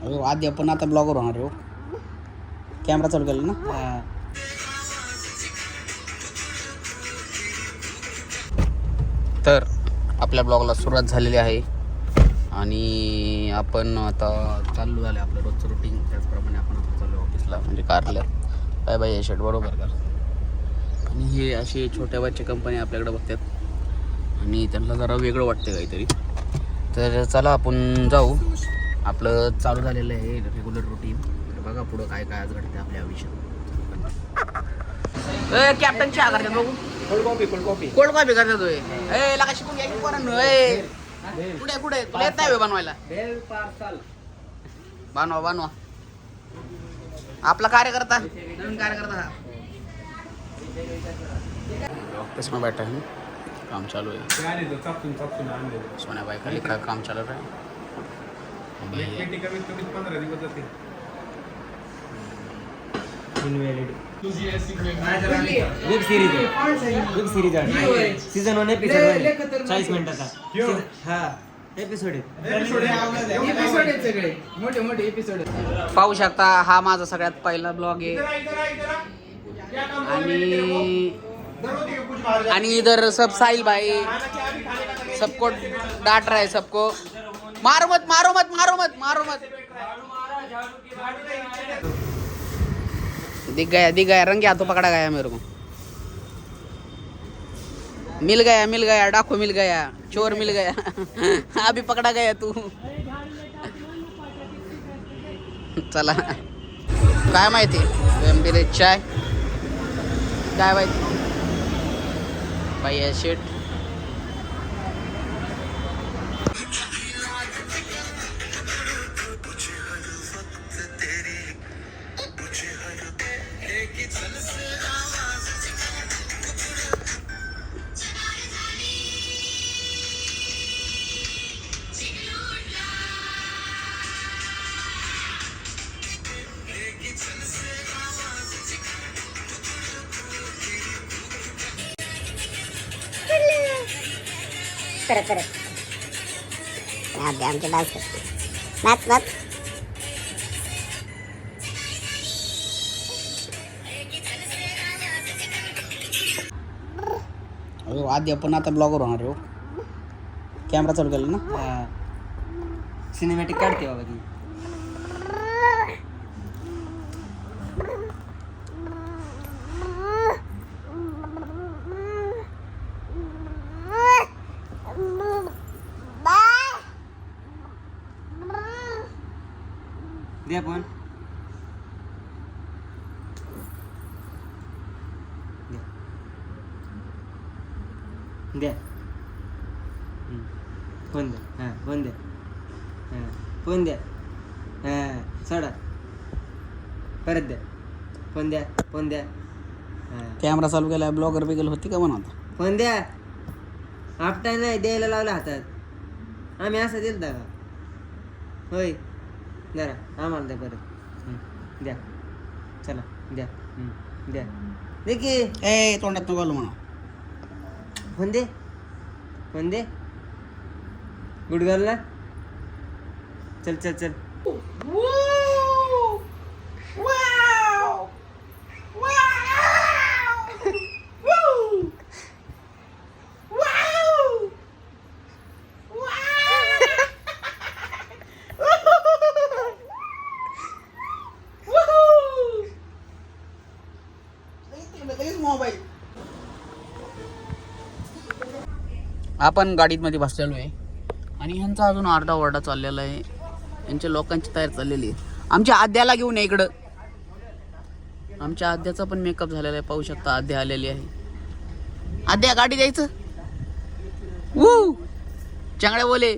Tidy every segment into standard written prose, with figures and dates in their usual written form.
अरे आधी आपण आता ब्लॉगर होणार हो. कॅमेरा चालू केला ना. तर आपल्या ब्लॉगला सुरुवात झालेली आहे आणि आपण आता चालू झालं आपलं रोजचं रुटीन. त्याचप्रमाणे आपण आता चालू ऑफिसला म्हणजे कारला. काय बाई शर्ट बरोबर का. आणि हे असे छोट्या बच्चे कंपनी आपल्याकडे बघतात आणि त्यांना जरा वेगळं वाटतं काहीतरी. तर चला आपण जाऊ. आपलं चालू झालेलं आहे रेग्युलर रुटीन. बघा पुढं काय काय आज घडते आपल्या आयुष्यात. कॅप्टन चहा करतात बघू. कोल्ड कॉफी करतात होय. ए लगा शिकून घ्या की पोरांनो. कुठे कुठे तुला येत नाही बनवायला. बनवा आपला कार्यकर्ता नवीन कार्यकर्ता हा. ऑफिस में बैठा है, काम चालू है. सोन्याबाई खाली काय काम चालू आहे. वेब सिरीज आहे. सीझन 1 एपिसोड 40 मिनिटाचा. हा एपिसोड सगळे मोठे एपिसोड पाहू शकता. हा माझा सगळ्यात पहिला ब्लॉग आहे आणि इधर सब साहिल भाई सबको डांट रहा है. सबको मारो मत. दिख गया रंगे हाथों पकड़ा गया मेरे को. मिल गया डाकू मिल गया, चोर मिल गया. अभी पकड़ा गया तू. चला काय माहिती गंभीर चाय काय माहिती बाई शेट. परत आमचे डान्स करते. नाच आधी आपण आता ब्लॉगर होणार हो. कॅमेरा चालू केला ना. सिनेमॅटिक काढते बाबा ती. द्या पण द्या फोन द्या. हां फोन द्या. हां फोन द्या. हां सोडा परत द्या. फोन द्या. हां कॅमेरा चालू केला. ब्लॉगर बिगल होती का म्हणा. फोन द्या. आपटा नाही द्यायला लावला हातात. आम्ही असं दिलं का होय. जरा आम्हाला द्या परत. द्या चला द्या. द्या दे की. ए तोंडात नको घालू म्हणा. फोन दे गुडगरला. चल मोबाईल. आपण गाडीत मध्ये बसलेलो आहे आणि ह्यांचा अजून आरडा ओरडा चाललेला आहे. यांच्या लोकांची तयार चाललेली आहे. आमच्या आद्याला घेऊन इकडं. आमच्या आद्याचा पण मेकअप झालेला आहे. पाहू शकता आद्या आलेली आहे. आद्या गाडी द्यायचं. वू चांगले बोले.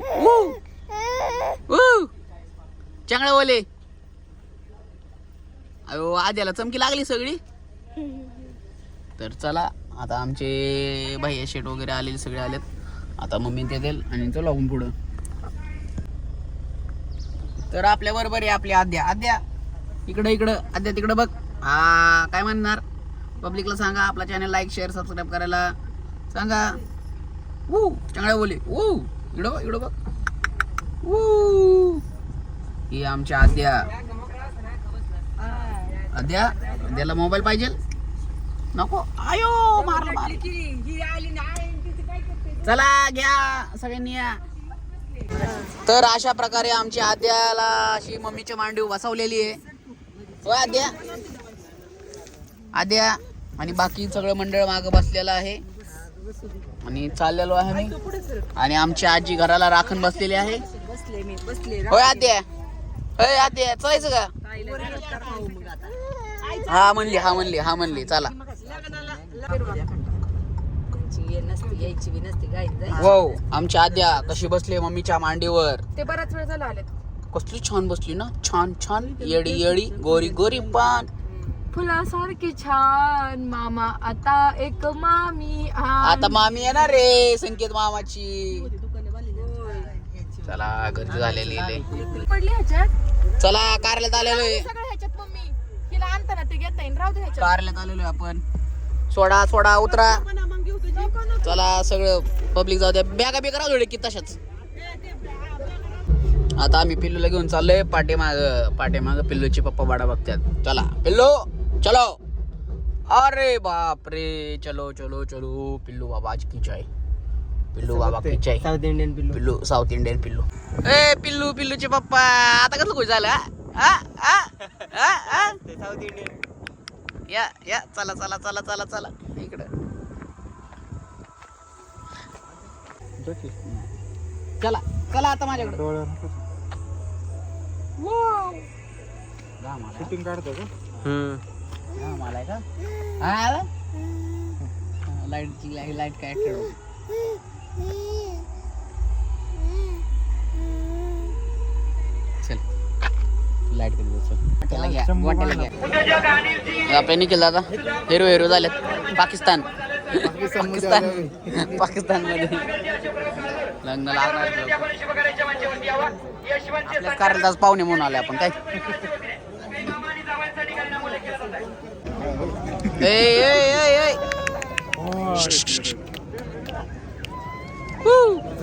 वू चांगले बोले. अयो आद्याला चमकी लागली सगळी. तर चला आता आमचे भाई शेट वगैरे आलेले सगळे आलेत. आता मम्मी ते देईल आणि चला लागून पुढं. तर आपल्या बरोबर आहे आपली आद्या. इकडं आद्या तिकडं बघ. हा काय म्हणणार पब्लिकला सांगा. आपला चॅनल लाईक शेअर सबस्क्राईब करायला सांगा. चांगल्या बोले. इकडं बघ. ही आमचे आद्या. आद्याला मोबाईल पाहिजे नको. आयो मारलं मार. चला घ्या सगळ्यांनी या. तर अशा प्रकारे आमची आद्याला अशी मम्मीची मांडीव बसवलेली आहे. हो आद्या आणि बाकी सगळं मंडळ मागं बसलेलं आहे आणि चाललेलो आहे मी. आणि आमची आजी घराला राखण बसलेली आहे. होय आद्या. होय आद्या चालायचं का? हा म्हणली चला. हो आमची आद्या कशी बसली मम्मीच्या मांडीवर. ते बराच वेळ झाला आले. कसली छान बसली ना. छान येडी येडी गोरी गोरी पान फुलासारखी छान मामा आता एक मामी आता मामी येणार रे संकेत मामाची. चला गर्दी झालेली पडली ह्याच्यात. चला कारल्यात आलेलो आहे. सगळं ह्याच्यात मम्मी हिला आणताना ते घेता येईल. राहू दे ह्याच्यात. कारल्यात आलेलो आहे आपण. सोडा उतरा. चला सगळं पब्लिक जाऊ द्या. बॅगा बिगा राहू दे की तशाच. आता आम्ही पिल्लूला घेऊन चाललोय पाठीमाग पिल्लूची पप्पा वाडा बघतात. चला पिल्लू चलो. अरे बाप रे चलो पिल्लू बाबा आज की चाय. पिल्लू बाबा की चाय. साऊथ इंडियन पिल्लू साऊथ इंडियन पिल्लू. ए पिल्लूचे पप्पा आता कसं खुश झालं. South Indian. या चला इकडं. चला आता माझ्याकडे. शूटिंग काढतो का? मला का हा लाईट काय ठेव. चल लाईट आपल्या निखिल दादा हिरो झालेत. पाकिस्तान मध्ये लग्न लागणार. आपल्या कारल्यात पाहुणे म्हणून आले आपण काय.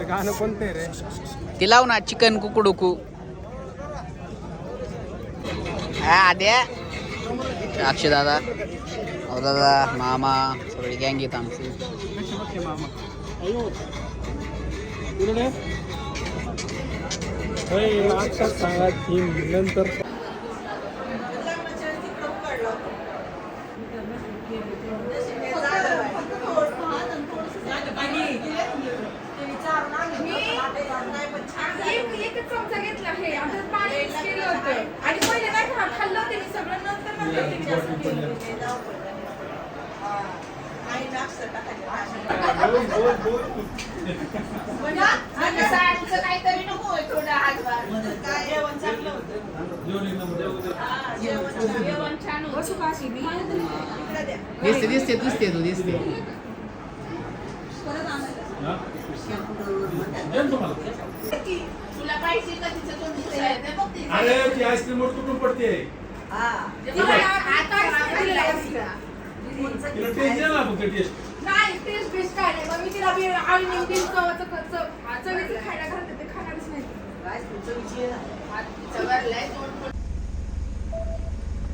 गाणं कोणते रे? ती लाव ना चिकन कुकुडुकू. आद्या अक्षय दादा दादा मामा सगळी गँग येत आमची. सांगा नंतर एकच चमचा घेतला हे आता पाणी mix केलं होतं आणि पहिले नाही खाल्लं होतं मी सगळं नंतर ते जास्त केलं. काहीतरी नको थोडं हातभार. जेवण छान दिसते तू दिसते. तुला पाहिजे का तिचं तोंड. अरे ती आईस्क्रीम कुठून पडते. तिला टेस्ट द्या ना फक्त टेस्ट. नाही टेस्ट बेस्ट काय नाही. मग मी तिला आणि बिल चवीचं खायला घालते ते खाणारच नाही.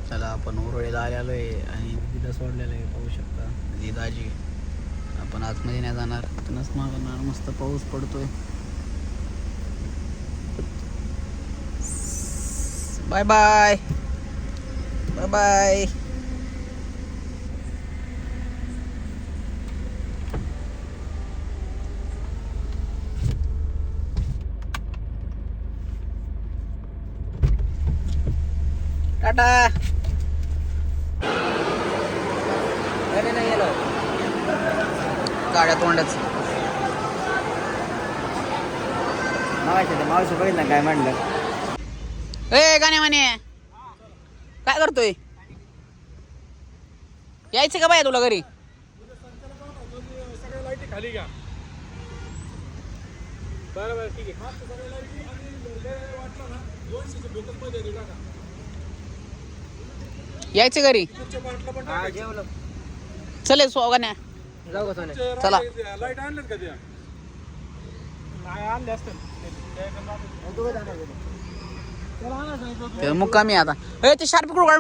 चला आपण उरळीला आलेलो आहे आणि तिथं सोडलेलं आहे. पाहू शकता ही दाजी. आपण आतमध्ये नाही जाणार तिथूनच मागणार. मस्त पाऊस पडतोय. Bye bye bye bye. टाटा. गाड्या तोंडच. मावशी बघितलं काय म्हणलं. ए गाणे म्हणे काय करतोय. यायचं का बाय तुला घरी. खाली का बरं ठीक आहे. यायचं घरी. चले गाण्या जाऊ का सोन्या? चला. लाईट आणलं का त्या नाही आणले असतं. तू काय जाणार? ते मुक्कामी आता ए ते शार्प काढून